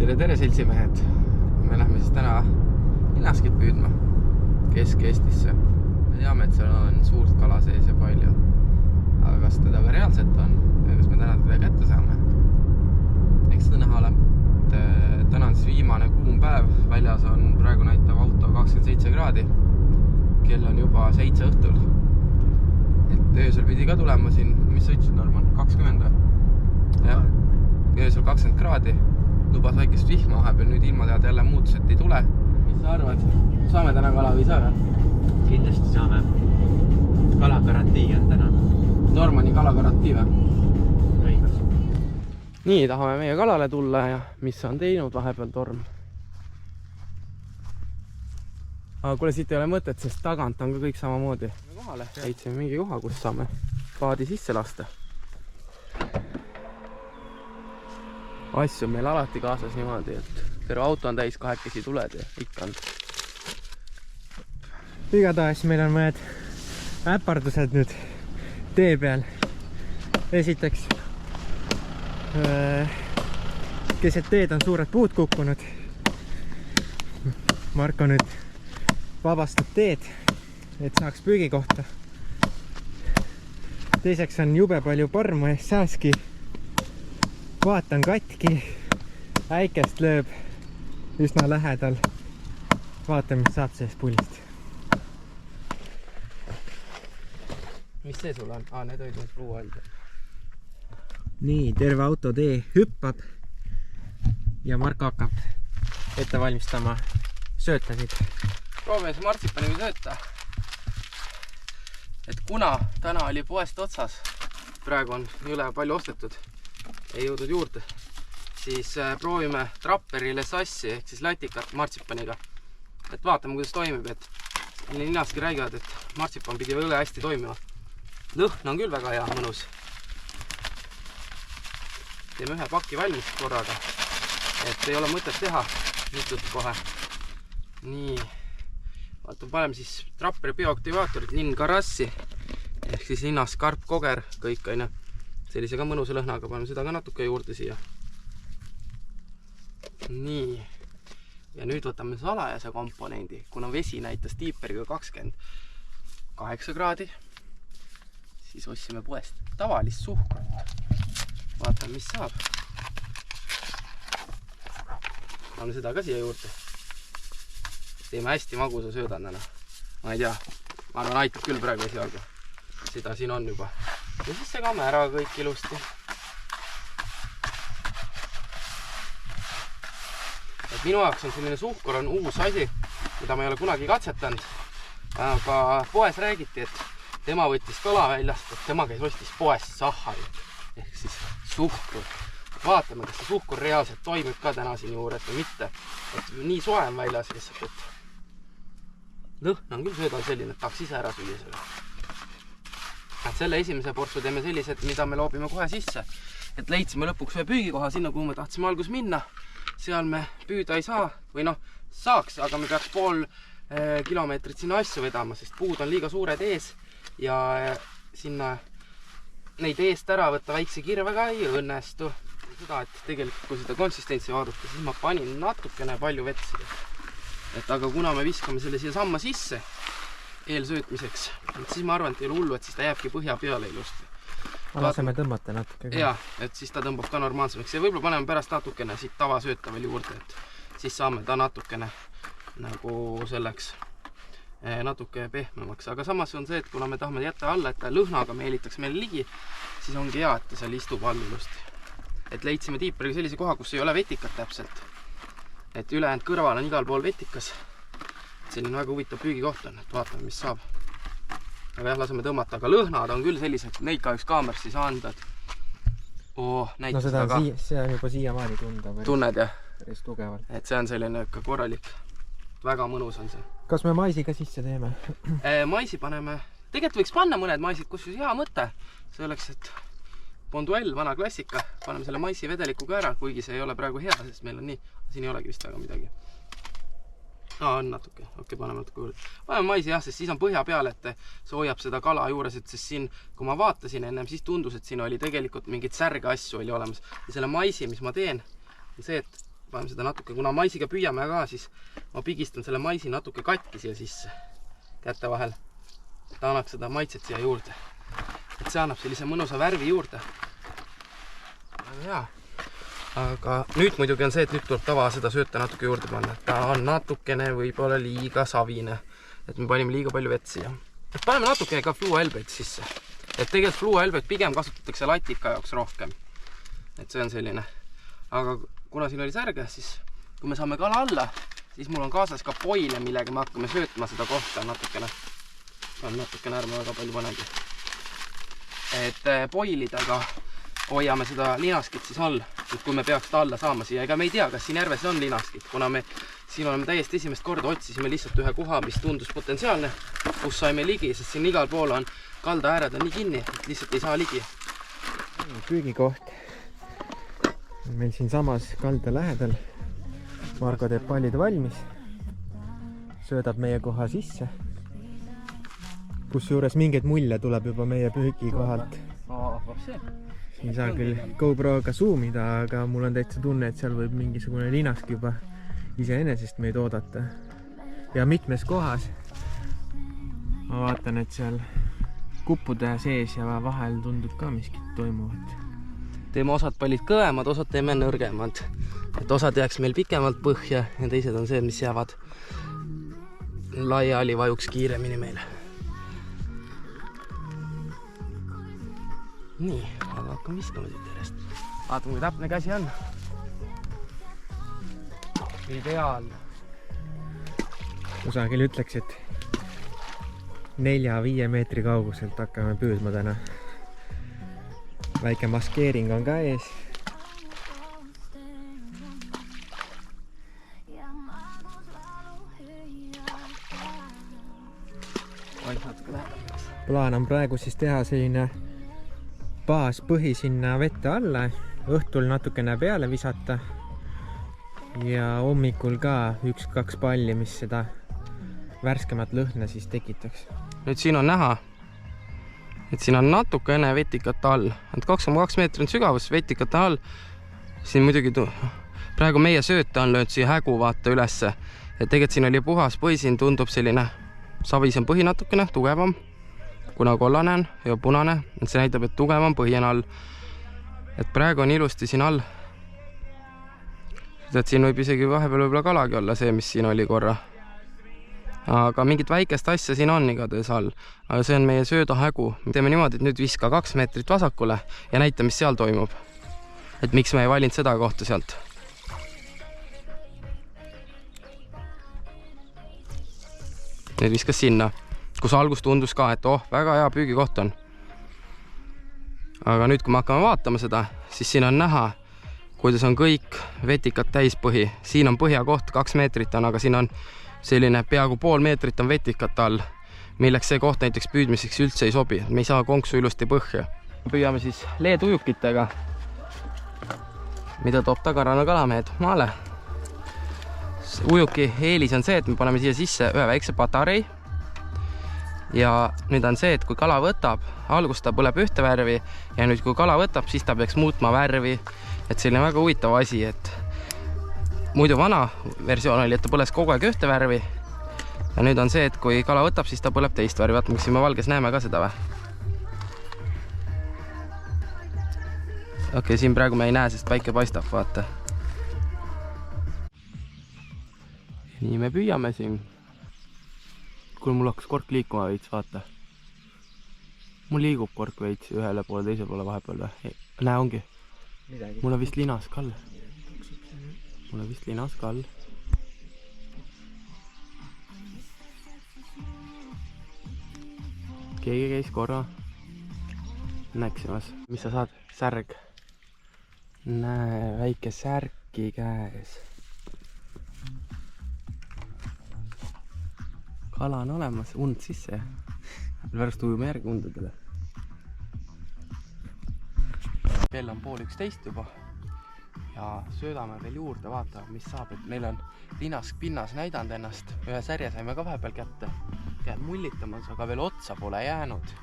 Tere seltsimehed! Me lähme siis täna linnaskit püüdma Kesk-Eestisse. Me teame, et seal on suurt kala sees ja palju. Aga kas teda ka reaalselt on? Ja kas me täna teda kätte saame? Eks seda näha ole. Täna on siis viimane kuum päev. Väljas on praegu näitav auto 27 kraadi. Kell on juba 7 õhtul. Et öösel pidi ka tulema siin. Mis sa ütlesid, Norman? 20 või? Jah. Öösel 20 kraadi. Lubas väikest vihma vahepeal, nüüd ilmatead jälle muutused ei tule. Mis sa arvad? Saame täna kala või saa? Kindlasti saame. Kalagarantii on täna. Normani kalagarantii või? Õigus. Nii, tahame meie kalale tulla ja mis on teinud vahepeal torm. Aga kuule, siit ei ole mõtet, sest tagant on ka kõik samamoodi. Leitsime mingi koha, kus saame paadi sisse lasta. Asju on meil alati kaasas niimoodi, et terve auto on täis, kahekesi tuled ja ikka on. Igatahes meil on mõned äpardused nüüd tee peal. Esiteks keset teed on suured puud kukkunud. Marko nüüd vabastab teed, et saaks püügikohta. Teiseks on jube palju parmu ehk sääski. Vaat on katki, äikest lööb üsna lähedal. Vaatame, mis saab sellest pullist. Mis see sul on? Need olid need pruualda. Nii, terve autotee hüppab ja Marko hakkab ette valmistama söötasid. Proovime see martsipani või sööta. Et kuna täna oli poest otsas, praegu on üle palju ostetud, ei jõudnud juurde, siis proovime trapperile sassi ehk siis latikat martsipaniga. Et vaatame, kuidas toimib, et linnaski räägivad, et martsipan pidi õle hästi toimima. Lõhn on küll väga hea, mõnus. Teeme ühe paki valmis korraga, et ei ole mõtet teha mitut kohe. Nii, vaatame, paneme siis trapperi bioaktivaatorid Linn Garassi ehk siis linnas karp, koger, kõik aine. Sellise ka mõnusa lõhnaga, paneme seda ka natuke juurde siia. Nii. Ja nüüd võtame salajase komponendi, kuna vesi näitas tiiperiga 28 kraadi. Siis ostsime poest tavalist suhkrut. Vaatame, mis saab. Paneme seda ka siia juurde. Teeme hästi magusa söödan täna. Ma ei tea, ma arvan, aitab küll praegu esialgu. Seda siin on juba. Ja siis segame ära kõik ilusti. Et minu jaoks on selline suhkur on uus asi, mida ma ei ole kunagi katsetanud. Aga poes räägiti, et tema võttis kala väljast, et tema käis ostis poest sahharit ehk siis suhkur. Vaatame, kas see suhkur reaalselt toimib ka täna siin juures või mitte. Et nii soe on väljas lihtsalt, et lõhn on küll söödal selline, et tahaks ise ära süüa selle. Et selle esimese portsu teeme sellised, mida me loobime kohe sisse. Et leidsime lõpuks ühe püügikoha sinna, kuhu me tahtsime algus minna. Seal me püüda ei saa, või noh, saaks, aga me peaks pool kilomeetrit sinna asju vedama, sest puud on liiga suured ees ja sinna neid eest ära võtta väikse kirvega ei õnnestu. Seda, et tegelikult kui seda konsistentsi vaadata, siis ma panin natukene palju vetsi. Et aga kuna me viskame selle siia samma sisse eelsöötmiseks, siis ma arvan, et ei ole hullu, et siis ta jääbki põhja peale ilusti. Laseme tõmmata natuke. Jaa, et siis ta tõmbab ka normaalsemaks ja võib-olla paneme pärast natukene siit tavasööta veel juurde, et siis saame ta natukene nagu selleks natuke pehmemaks. Aga samas on see, et kuna me tahame jätta alla, et ta lõhnaga meelitaks meile ligi, siis ongi hea, et ta seal istub all ilusti. Et leidsime tiiperiga sellise koha, kus ei ole vetikat täpselt. Et ülejäänud kõrval on igal pool vetikas. Selline väga huvitav püügikoht on, et vaatame, mis saab. Aga jah, laseme tõmmata, aga lõhnad on küll sellised, neid kahjuks kaamerast ei saa anda. No seda on see on juba siiamaani tunda. Tunned, jah? Päris tugevalt. Et see on selline ikka korralik. Väga mõnus on see. Kas me maisi ka sisse teeme? Maisi paneme. Tegelikult võiks panna mõned maisid, kus hea mõte. See oleks, et Bonduell, vana klassika. Paneme selle maisi vedelikuga ära, kuigi see ei ole praegu hea, sest meil on nii. Siin ei olegi vist väga midagi. On natuke. Okei, paneme natuke juurde. Paneme maisi jah, sest siis on põhja peal, et see hoiab seda kala juures, et sest siin, kui ma vaatasin ennem, siis tundus, et siin oli tegelikult mingid särge asju oli olemas. Ja selle maisi, mis ma teen, on see, et paneme seda natuke, kuna maisiga püüame ka, siis ma pigistan selle maisi natuke katki siia sisse käte vahel. Ta annaks seda maitset siia juurde. Et see annab sellise mõnusa värvi juurde. Väga hea. Aga nüüd muidugi on see, et nüüd tuleb tava seda sööta natuke juurde panna. Ta on natukene võib-olla liiga savine. Et me panime liiga palju vett siia. Et paneme natukene ka fluoelbeid sisse. Et tegelikult fluoelbeid pigem kasutatakse latika jaoks rohkem. Et see on selline. Aga kuna siin oli särge, siis kui me saame kala alla, siis mul on kaasas ka poile, millega me hakkame söötma seda kohta natukene. On natukene ärme väga palju panegi. Et poilidega hoiame seda linaskit siis all, et kui me peaks ta alla saama siia. Ega me ei tea, kas siin järves on linaskit, kuna me siin oleme täiesti esimest korda otsisime lihtsalt ühe koha, mis tundus potentsiaalne, kus saime ligi, sest siin igal pool on kalda ääred on nii kinni, et lihtsalt ei saa ligi. Püügikoht on meil siin samas kalda lähedal. Margo teeb pallid valmis, söödab meie koha sisse, kus juures mingeid mulje tuleb juba meie püügikohalt. Ei saa küll GoPro'ga zoomida, aga mul on täitsa tunne, et seal võib mingisugune linask juba iseenesest meid oodata. Ja mitmes kohas ma vaatan, et seal kuppude sees ja vahel tundub ka miskit toimuvat. Teeme osad pallid kõvemad, osad teeme nõrgemad. Et osad jääks meil pikemalt põhja ja teised on see, mis jäävad laiali vajuks kiiremini meile. Nii, aga hakkame viskama siit järjest. Vaatame, kui täpne käsi on. Ideaalne. Kusagil ütleks, et 4-5 meetri kauguselt hakkame püüdma täna. Väike maskeering on ka ees. Plaan on praegu siis teha selline baaspõhi sinna vette alla, õhtul natukene peale visata ja hommikul ka 1-2 palli, mis seda värskemat lõhna siis tekitaks. Nüüd siin on näha, et siin on natukene vetikat all. 2,2 meetrit sügavus vetikat all. Siin muidugi praegu meie sööta on löönud siia hägu vaata ülesse. Et tegelikult siin oli puhas põhi, siin tundub selline savisem põhi natukene, tugevam. Kuna kollane on ja punane, et see näitab, et tugevam põhi on all. Et praegu on ilusti siin all. Et siin võib isegi vahepeal võib-olla kalagi olla see, mis siin oli korra. Aga mingit väikest asja siin on igatahes all. Aga see on meie söödahägu. Me teeme niimoodi, et nüüd viska 2 meetrit vasakule ja näita, mis seal toimub. Et miks me ei valinud seda kohta sealt. Nüüd viskas sinna, kus algus tundus ka, et väga hea püügikoht on. Aga nüüd, kui me hakkame vaatama seda, siis siin on näha, kuidas on kõik vetikad täispõhi. Siin on põhjakoht 2 meetrit on, aga siin on selline peaaegu pool meetrit on vetikat all, milleks see koht näiteks püüdmiseks üldse ei sobi. Me ei saa konksu ilusti põhja. Püüame siis leedujukitega, mida toob tagarana kalamehed maale. Ujuki eelis on see, et me paneme siia sisse ühe väikse patarei. Ja nüüd on see, et kui kala võtab, algust ta põleb ühte värvi ja nüüd kui kala võtab, siis ta peaks muutma värvi. Et selline väga huvitav asi, et muidu vana versioon oli, et ta põles kogu aeg ühte värvi. Ja nüüd on see, et kui kala võtab, siis ta põleb teist värvi. Vaatame, kas siin me valges näeme ka seda või? Okei, siin praegu me ei näe, sest päike paistab, vaata. Nii me püüame siin. Kui mul hakkas kork liikuma veits, vaata. Mul liigub kork veits ühele poole, teise poole vahepeal või? Näe, ongi. Mul on vist linask all. Mul on vist linask all. Keegi käis korra näksimas. Mis sa saad? Särg. Näe, väike särki käes. Kala on olemas, und sisse. Pärast ujume järgi undudele. Kell on 12:30 juba. Ja söödame veel juurde, vaata, mis saab, et meil on linask pinnas näidanud ennast. Ühe särje saime ka vahepeal kätte. Käed mullitamas, aga veel otsa pole jäänud.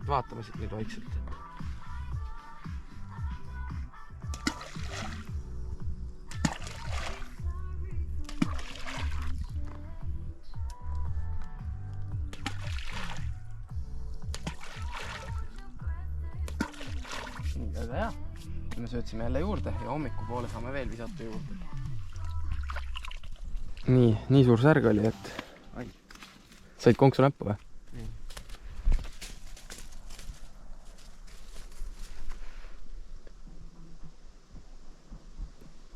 Vaatame siit nüüd vaikselt. Väga hea. Me söötsime jälle juurde ja hommikupoole saame veel visata juurde. Nii suur särg oli, et said konksu näppu või?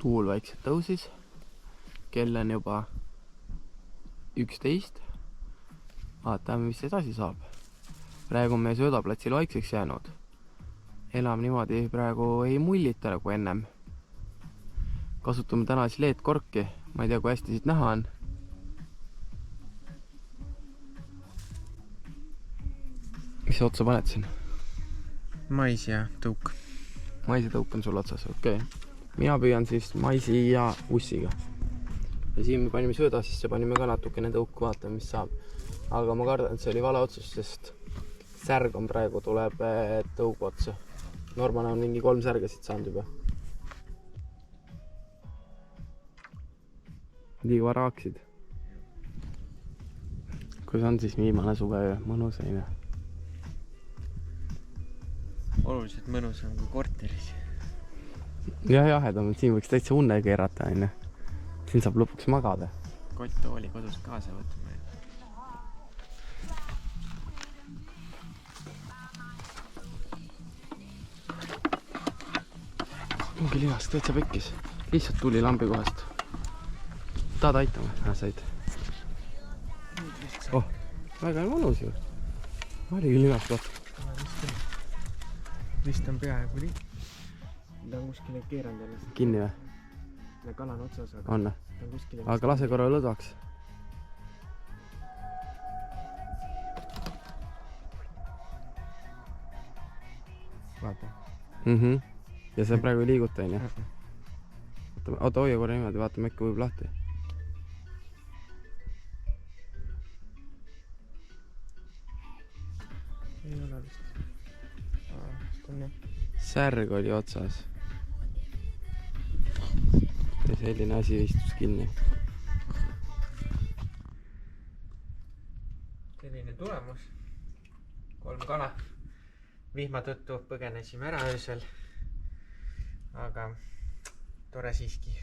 Tuul vaikselt tõusis. Kell on juba 11. Vaatame, mis edasi saab. Praegu on meie söödaplatsil vaikseks jäänud. Enam niimoodi praegu ei mullita nagu ennem. Kasutame täna siis LED-korki. Ma ei tea, kui hästi siit näha on. Mis sa otsa paned siin? Mais ja tõuk. Mais ja tõuk on sul otsas, okei. Mina püüan siis maisi ja ussiga. Ja siin me panime sööda sisse, panime ka natukene tõuku, vaatame, mis saab. Aga ma kardan, et see oli vale otsus, sest särg on praegu tuleb tõugu otsa. Norman on mingi 3 särge siit saanud juba. Liiga vara haksid. Kus on siis viimane suveöö? Mõnus aine. Oluliselt mõnusam kui korteris. Ja jahedam, siin võiks täitsa unne keerata, aine. Siin saab lõpuks magada. Kotttooli kodus kaasa võtma. Ongi lihast täitsa pekkis. Lihtsalt tuli lambi kohast. Tahad aitama? Said. Oh, väga mõnus ju. Oli küll lihast vaata. Vist on peaaegu liik. Ta on kuskile keeranud ennast. Kinni või? Kala on otsas, aga On. ta on kuskile. Aga lase korra lõdvaks. Vaata. Ja see praegu ei liiguta, on ju? Oota, hoia korra niimoodi, vaatame, äkki võib lahti. Ei ole vist. Särg oli otsas. Ja selline asi istus kinni. Selline tulemus. 3 kala. Vihma tõttu põgenesime ära öösel. Aga tore siiski.